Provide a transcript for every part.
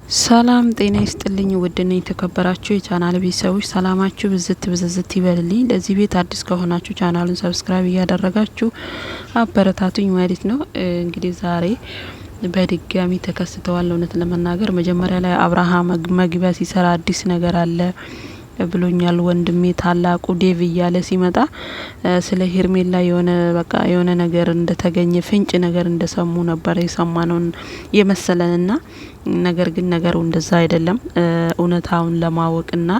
ሰላም ጤና ይስጥልኝ ውድና የተከበራችሁ የቻናል ቤተሰቦች ሰላማችሁ ብዝት ይበልልኝ። ለዚህ ቤት አዲስ ከሆናችሁ ቻናሉን ሰብስክራይብ እያደረጋችሁ አበረታቱኝ ማለት ነው። እንግዲህ ዛሬ በድጋሚ ተከስተዋል። እውነት ለመናገር መጀመሪያ ላይ አብርሃም መግቢያ ሲሰራ አዲስ ነገር አለ ብሎኛል ወንድሜ ታላቁ ዴቭ እያለ ሲመጣ ስለ ሄርሜላ የሆነ ነገር እንደተገኘ ፍንጭ ነገር እንደሰሙ ነበር የሰማነውን የመሰለንና ነገር ግን ነገሩ እንደዛ አይደለም። እውነታውን ለማወቅና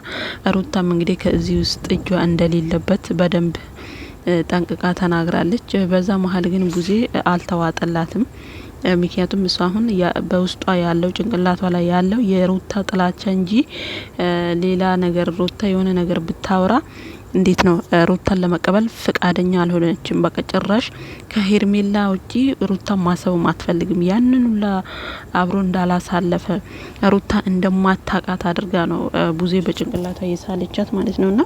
ሩታም እንግዲህ ከዚህ ውስጥ እጇ እንደሌለበት በደንብ ጠንቅቃ ተናግራለች። በዛ መሀል ግን ቡዜ አልተዋጠላትም። ምክንያቱም እሷ አሁን በውስጧ ያለው ጭንቅላቷ ላይ ያለው የሩታ ጥላቻ እንጂ ሌላ ነገር ሩታ የሆነ ነገር ብታወራ እንዴት ነው ሩታን ለመቀበል ፍቃደኛ አልሆነችም። በቃ ጭራሽ ከሄርሜላ ውጪ ሩታን ማሰብም አትፈልግም። ያንን ሁላ አብሮ እንዳላሳለፈ ሩታ እንደማታቃት አድርጋ ነው ቡዜ በጭንቅላቷ የሳለቻት ማለት ነውና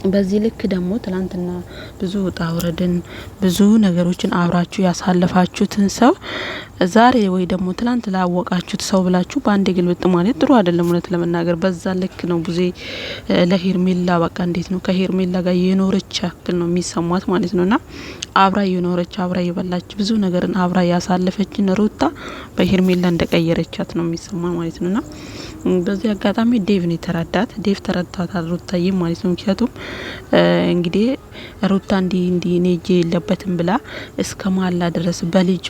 በዚህ ልክ ደግሞ ትላንትና ብዙ ውጣ ውረድን ብዙ ነገሮችን አብራችሁ ያሳለፋችሁትን ሰው ዛሬ ወይ ደግሞ ትላንት ላወቃችሁት ሰው ብላችሁ በአንድ ግልብጥ ማለት ጥሩ አይደለም። እውነት ለመናገር በዛ ልክ ነው ቡዜ ለሄርሜላ በቃ እንዴት ነው ከሄርሜላ ጋር የኖረች ያክል ነው የሚሰማት ማለት ነውና አብራ የኖረች አብራ የበላች ብዙ ነገርን አብራ ያሳለፈችን ሩታ በሄርሜላ እንደቀየረቻት ነው የሚሰማ ማለት ነውና በዚህ አጋጣሚ ዴቭ ነው ተረዳት። ዴቭ ተረዳታል ሩታዬ ማለት ነው። ምክንያቱም እንግዲህ ሩታ እንዲ ነጄ የለበትም ብላ እስከ ማላ ድረስ በልጅ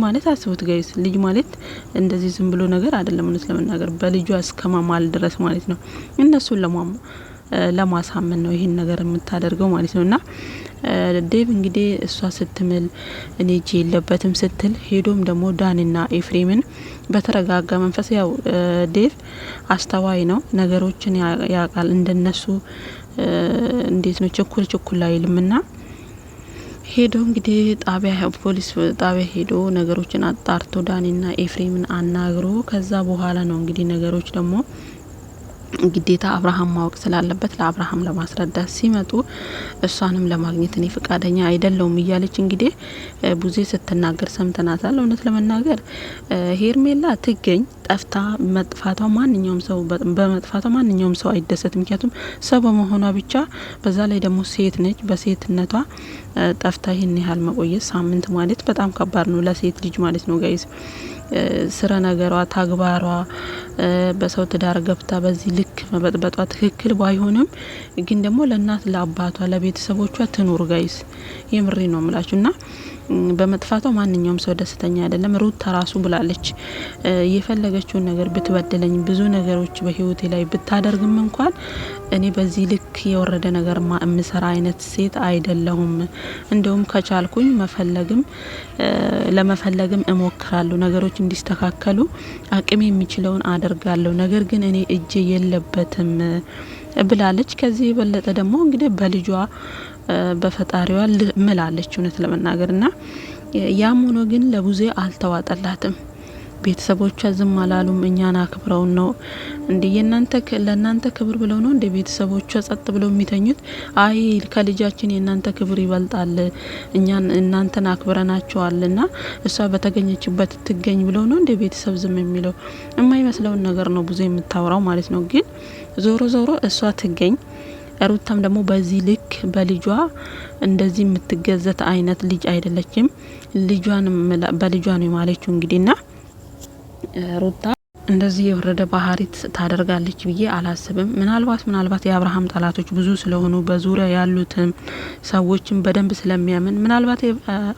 ማለት አስቡት ጋይስ፣ ልጅ ማለት እንደዚህ ዝም ብሎ ነገር አይደለም። እውነት ለመናገር በልጇ እስከ ማማል ድረስ ማለት ነው። እነሱን ለማሳመን ነው ይሄን ነገር የምታደርገው ማለት ነውና ዴቭ እንግዲህ እሷ ስትምል እኔ እጄ የለበትም ስትል ሄዶም ደግሞ ዳንና ኤፍሬምን በተረጋጋ መንፈስ ያው ዴቭ አስተዋይ ነው፣ ነገሮችን ያቃል እንደነሱ እንዴት ነው ችኩል አይልምና ሄዶ እንግዲህ ፖሊስ ጣቢያ ሄዶ ነገሮችን አጣርቶ ዳንና ኤፍሬምን አናግሮ ከዛ በኋላ ነው እንግዲህ ነገሮች ደግሞ ግዴታ አብርሃም ማወቅ ስላለበት ለአብርሃም ለማስረዳት ሲመጡ እሷንም ለማግኘት እኔ ፍቃደኛ አይደለሁም እያለች እንግዲህ ቡዜ ስትናገር ሰምተናታል። እውነት ለመናገር ሄርሜላ ትገኝ ጠፍታ መጥፋቷ በመጥፋቷ ማንኛውም ሰው አይደሰትም። ምክንያቱም ሰው በመሆኗ ብቻ በዛ ላይ ደግሞ ሴት ነች። በሴትነቷ ጠፍታ ይህን ያህል መቆየት ሳምንት ማለት በጣም ከባድ ነው ለሴት ልጅ ማለት ነው ጋይዝ። ስራ ነገሯ ተግባሯ በሰው ትዳር ገብታ በዚህ ልክ መበጥበጧ ትክክል ባይሆንም ግን ደግሞ ለእናት ለአባቷ ለቤተሰቦቿ ትኑር ጋይስ። የምሬ ነው ምላችሁና በመጥፋቷ ማንኛውም ሰው ደስተኛ አይደለም። ሩታ ራሱ ብላለች የፈለገችውን ነገር ብትበደለኝ ብዙ ነገሮች በህይወቴ ላይ ብታደርግም እንኳን እኔ በዚህ ልክ የወረደ ነገር የምሰራ አይነት ሴት አይደለሁም። እንደውም ከቻልኩኝ ለመፈለግም እሞክራለሁ፣ ነገሮች እንዲስተካከሉ አቅም የሚችለውን አደርጋለሁ። ነገር ግን እኔ እጄ የለበትም ብላለች። ከዚህ የበለጠ ደግሞ እንግዲህ በልጇ በፈጣሪዋ ምላለች እውነት ለመናገርና ያም ሆኖ ግን ለቡዜ አልተዋጠላትም። ቤተሰቦቿ ዝም አላሉም። እኛን አክብረው ነው እንዴ ለእናንተ ክብር ብለው ነው እንዴ ቤተሰቦቿ ጸጥ ብለው የሚተኙት? አይ ከልጃችን የእናንተ ክብር ይበልጣል፣ እናንተን አክብረናቸዋልና እሷ በተገኘችበት ትገኝ ብለው ነው እንዴ ቤተሰብ ዝም የሚለው? የማይመስለውን ነገር ነው ቡዜ የምታወራው ማለት ነው። ግን ዞሮ እሷ ትገኝ። ሩታም ደግሞ በዚህ ልክ በልጇ እንደዚህ የምትገዘት አይነት ልጅ አይደለችም። በልጇ ነው ማለችው እንግዲህና ሩታ እንደዚህ የወረደ ባህሪት ታደርጋለች ብዬ አላስብም። ምናልባት የአብርሃም ጠላቶች ብዙ ስለሆኑ በዙሪያ ያሉትም ሰዎችን በደንብ ስለሚያምን ምናልባት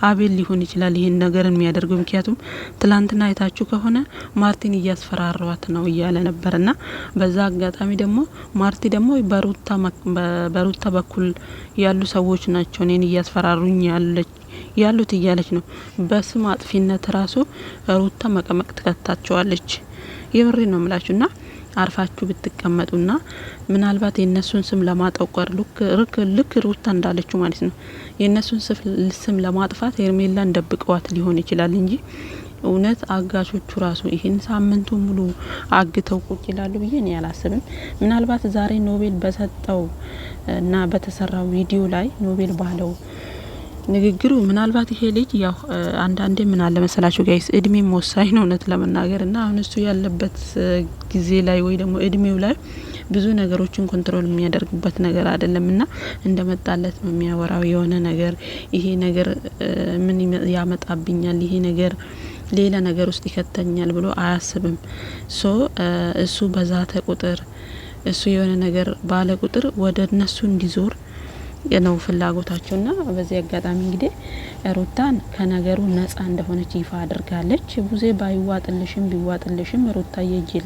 አቤል ሊሆን ይችላል ይሄን ነገር የሚያደርገው። ምክንያቱም ትላንትና አይታችሁ ከሆነ ማርቲን እያስፈራሯት ነው እያለ ነበርና በዛ አጋጣሚ ደግሞ ማርቲ ደግሞ በሩታ በኩል ያሉ ሰዎች ናቸው እኔን እያስፈራሩኝ ያሉት እያለች ነው። በስም አጥፊነት ራሱ ሩታ መቀመቅ ትከታቸዋለች። የምሬ ነው ምላችሁና አርፋችሁ ብትቀመጡና ምናልባት የነሱን ስም ለማጠቆር ልክ ሩታ እንዳለችው ማለት ነው የነሱን ስም ለማጥፋት ሄርሜላን ደብቀዋት ሊሆን ይችላል እንጂ እውነት አጋቾቹ ራሱ ይህን ሳምንቱ ሙሉ አግተው ቁጭ ይላሉ ብዬ እኔ አላስብም። ምናልባት ዛሬ ኖቤል በሰጠው እና በተሰራው ቪዲዮ ላይ ኖቤል ባለው ንግግሩ ምናልባት ይሄ ልጅ ያው አንዳንዴ ምን አለ መሰላችሁ ጋይስ እድሜም ወሳኝ ነው እውነት ለመናገር እና አሁን እሱ ያለበት ጊዜ ላይ ወይ ደግሞ እድሜው ላይ ብዙ ነገሮችን ኮንትሮል የሚያደርግበት ነገር አይደለምና እንደመጣለት ነው የሚያወራው። የሆነ ነገር ይሄ ነገር ምን ያመጣብኛል፣ ይሄ ነገር ሌላ ነገር ውስጥ ይከተኛል ብሎ አያስብም። ሶ እሱ በዛተ ቁጥር እሱ የሆነ ነገር ባለ ቁጥር ወደ እነሱ እንዲዞር ነው ፍላጎታቸውና በዚህ አጋጣሚ እንግዲህ ሩታን ከነገሩ ነጻ እንደሆነች ይፋ አድርጋለች። ቡዜ ባይዋጥልሽም ቢዋጥልሽም ሩታ የጅል